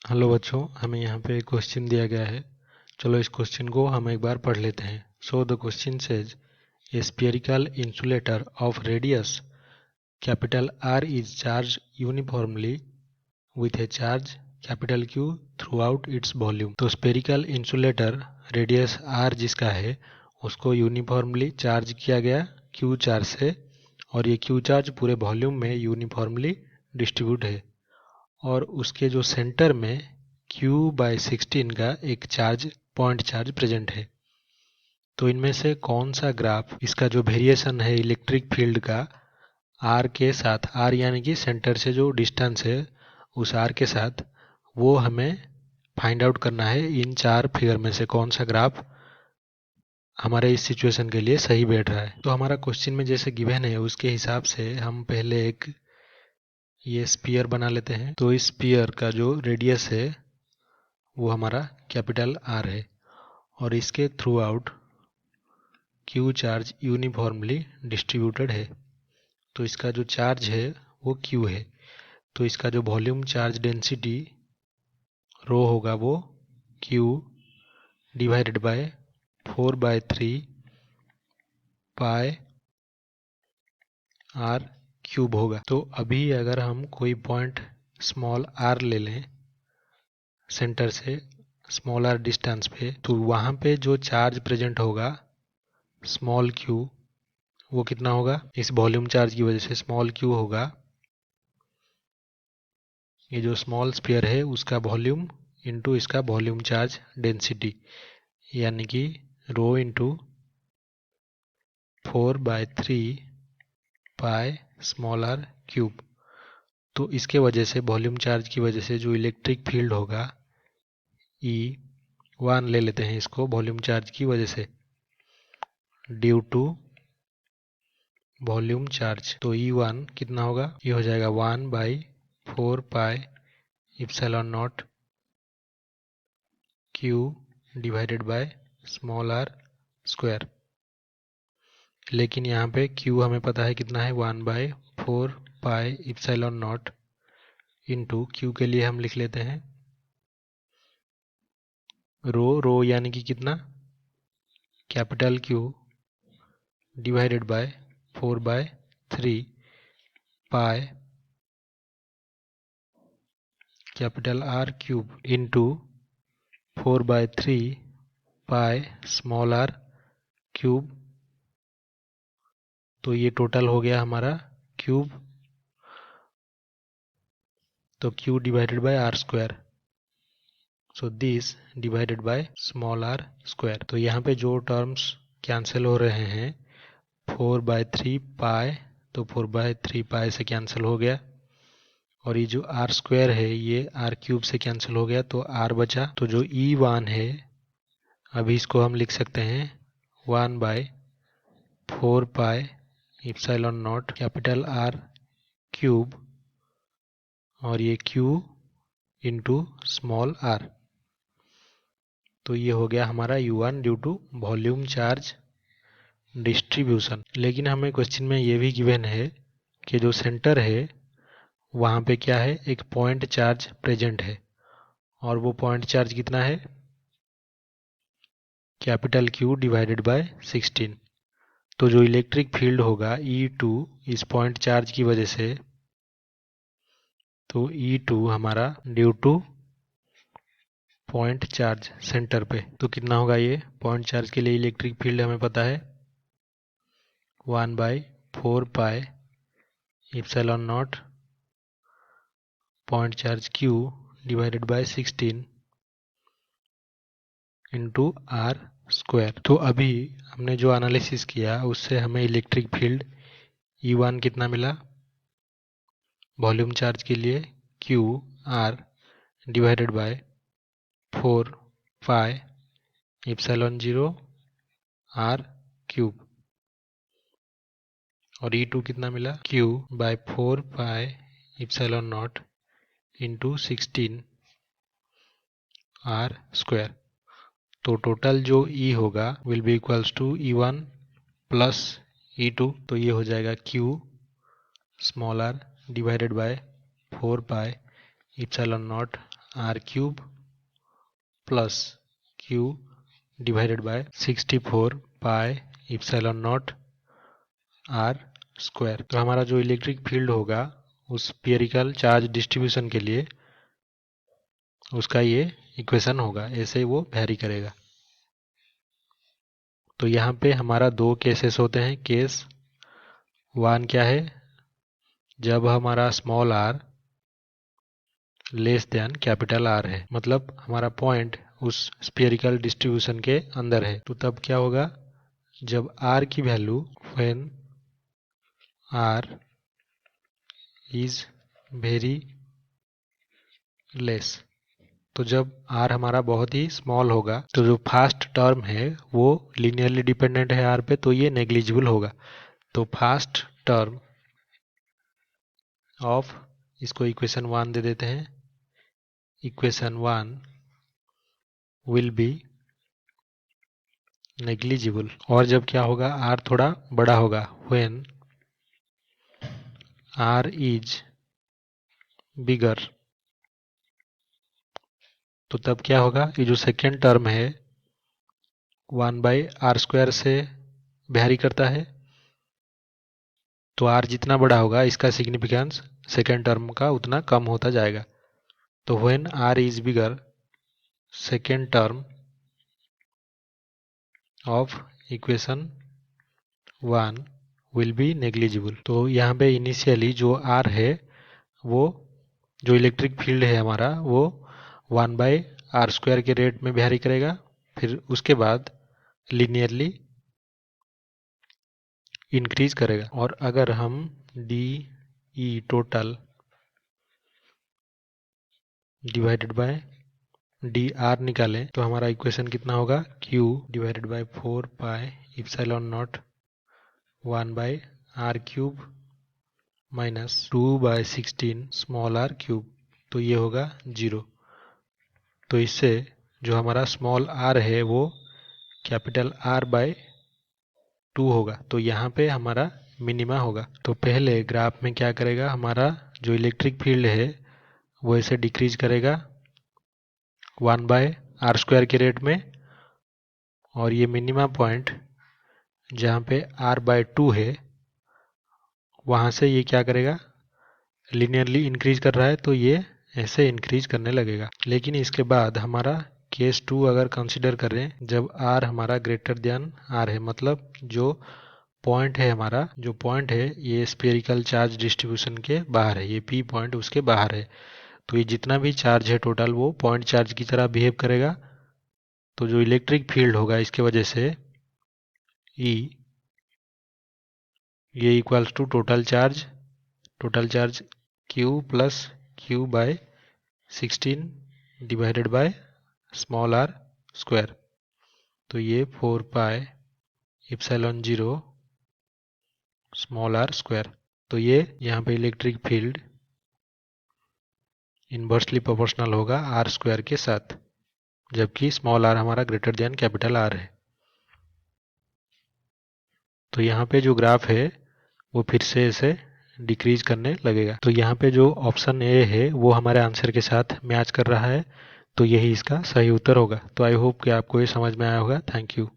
Hello बच्चों, हमें यहाँ पे एक क्वेश्चन दिया गया है। चलो इस क्वेश्चन को हम एक बार पढ़ लेते हैं। So the question says A spherical insulator of radius capital R is charge uniformly with A charge capital Q through out its volume. तो स्फेरिकल इंसुलेटर रेडियस R जिसका है उसको यूनिफॉर्मली चार्ज किया गया Q चार्ज से, और ये Q charge पूरे वॉल्यूम में यूनिफॉर्मली डिस्ट्रीब्यूट है, और उसके जो सेंटर में Q/16 का एक पॉइंट चार्ज प्रेजेंट है। तो इनमें से कौन सा ग्राफ इसका जो वेरिएशन है इलेक्ट्रिक फील्ड का R के साथ, R यानी कि सेंटर से जो डिस्टेंस है उस R के साथ, वो हमें फाइंड आउट करना है। इन चार फिगर में से कौन सा ग्राफ हमारे इस सिचुएशन के लिए सही बैठ रहा है। तो हमारा क्वेश्चन में जैसे गिवन है उसके हिसाब से हम पहले एक ये स्फीयर बना लेते हैं। तो इस स्फीयर का जो रेडियस है वो हमारा कैपिटल R है, और इसके through out Q charge uniformly distributed है। तो इसका जो चार्ज है वो Q है। तो इसका जो वॉल्यूम चार्ज डेंसिटी रो होगा वो Q divided by 4/3 pi R cube होगा। तो अभी अगर हम कोई पॉइंट स्मॉल r ले लें सेंटर से स्मॉल r डिस्टेंस पे, तो वहाँ पे जो चार्ज प्रेजेंट होगा स्मॉल q, वो कितना होगा? इस वॉल्यूम चार्ज की वजह से स्मॉल q होगा, ये जो स्मॉल स्फीयर है उसका वॉल्यूम इंटू इसका वॉल्यूम चार्ज डेंसिटी, यानी कि rho into 4/3 pi small r cube. तो इसके वजह से वॉल्यूम चार्ज की वजह से जो इलेक्ट्रिक फील्ड होगा E1 ले लेते हैं इसको वॉल्यूम चार्ज की वजह से, ड्यू टू वॉल्यूम चार्ज। तो E1 कितना होगा? ये हो जाएगा 1/4 pi epsilon nought Q divided by small r square. लेकिन यहाँ पे Q हमें पता है कितना है, 1/4 pi epsilon not into Q के लिए हम लिख लेते हैं रो यानी कि कितना, capital Q divided by 4/3 pi capital R cube into 4/3 pi small r cube. तो ये टोटल हो गया हमारा क्यूब, तो Q divided by R square, so this divided by small r square. तो यहाँ पे जो टर्म्स कैंसिल हो रहे हैं 4/3 पाई, तो 4/3 पाई से कैंसिल हो गया, और ये जो R स्क्वायर है ये R क्यूब से कैंसिल हो गया, तो R बचा। तो जो E1 है अभी इसको हम लिख सकते हैं 1/4 pi epsilon nought capital R cube, और ये Q इंटू स्मॉल r। तो ये हो गया हमारा U1 due to volume charge distribution. लेकिन हमें क्वेश्चन में ये भी गिवन है कि जो सेंटर है वहाँ पे क्या है, एक पॉइंट चार्ज प्रेजेंट है, और वो पॉइंट चार्ज कितना है, कैपिटल Q डिवाइडेड बाय 16। तो जो इलेक्ट्रिक फील्ड होगा E2 इस पॉइंट चार्ज की वजह से, तो E2 हमारा due two point charge centre पे, तो कितना होगा? ये पॉइंट चार्ज के लिए इलेक्ट्रिक फील्ड हमें पता है 1/4 pi epsilon nought point charge Q divided by 16 into R square. तो अभी हमने जो एनालिसिस किया उससे हमें इलेक्ट्रिक फील्ड E1 कितना मिला, वॉल्यूम चार्ज के लिए Q R divided bye 4 pi epsilon 0 R cube, और E2 कितना मिला, Q/4 pi epsilon not into 16 R square. तो टोटल जो E होगा will be equals to E1 plus E2, तो ये हो जाएगा Q small r divided bye 4 pi epsilon not R cube plus Q divided by 64 pi epsilon not R square. तो हमारा जो इलेक्ट्रिक फील्ड होगा उस स्फीयरिकल चार्ज डिस्ट्रीब्यूशन के लिए उसका ये इक्वेशन होगा, ऐसे वो वेरी करेगा। तो यहाँ पे हमारा दो केसेस होते हैं। केस वन क्या है, जब हमारा small R less than capital R है, मतलब हमारा पॉइंट उस स्फीयरिकल डिस्ट्रीब्यूशन के अंदर है। तो तब क्या होगा, जब आर की value when R is very less, तो जब आर हमारा बहुत ही स्मॉल होगा तो जो फर्स्ट टर्म है वो लीनियरली डिपेंडेंट है आर पे, तो ये नेग्लिजिबल होगा। तो फर्स्ट टर्म ऑफ, इसको इक्वेशन 1 दे देते हैं, इक्वेशन 1 विल बी नेग्लिजिबल। और जब क्या होगा, आर थोड़ा बड़ा होगा, व्हेन आर इज बिगर, तो तब क्या होगा, ये जो सेकेंड टर्म है 1/r² से वेरी करता है, तो आर जितना बड़ा होगा इसका सिग्निफिकेंस सेकेंड टर्म का उतना कम होता जाएगा। तो when R is bigger, second term of equation 1 will be negligible. तो यहाँ पे इनिशियली जो आर है वो, जो इलेक्ट्रिक फील्ड है हमारा, वो 1/r² के रेट में वेरी करेगा, फिर उसके बाद लीनियरली इंक्रीज करेगा। और अगर हम D E total divided by D R निकालें तो हमारा इक्वेशन कितना होगा, Q divided by 4 pi epsilon not 1/r³ minus 2/16 small R cube, तो ये होगा 0। तो इससे जो हमारा स्मॉल आर है वो कैपिटल R/2 होगा, तो यहाँ पे हमारा मिनिमा होगा। तो पहले ग्राफ में क्या करेगा, हमारा जो इलेक्ट्रिक फील्ड है वो ऐसे डिक्रीज करेगा 1/r² के रेट में, और ये मिनिमा पॉइंट जहाँ पे R/2 है वहाँ से ये क्या करेगा, लीनियरली इंक्रीज कर रहा है, तो ये ऐसे इंक्रीज करने लगेगा। लेकिन इसके बाद हमारा केस 2 अगर कंसिडर करें, जब R हमारा ग्रेटर देन R है, मतलब जो पॉइंट है हमारा, जो पॉइंट है ये स्फीयरिकल चार्ज डिस्ट्रीब्यूशन के बाहर है, ये P पॉइंट उसके बाहर है, तो ये जितना भी चार्ज है टोटल वो पॉइंट चार्ज की तरह बिहेव करेगा। तो जो इलेक्ट्रिक फील्ड होगा इसके वजह से E ये equals to total charge Q plus Q/16 divided by small R square, तो ये 4 pi epsilon 0 small R square. तो ये यहाँ पे इलेक्ट्रिक फील्ड इन्वर्सली प्रोपोर्शनल होगा R² के साथ, जबकि स्मॉल आर हमारा ग्रेटर देन कैपिटल आर है। तो यहाँ पे जो ग्राफ है वो फिर से ऐसे डिक्रीज करने लगेगा। तो यहाँ पे जो ऑप्शन ए है वो हमारे आंसर के साथ मैच कर रहा है, तो यही इसका सही उत्तर होगा। तो आई होप कि आपको ये समझ में आया होगा। Thank you.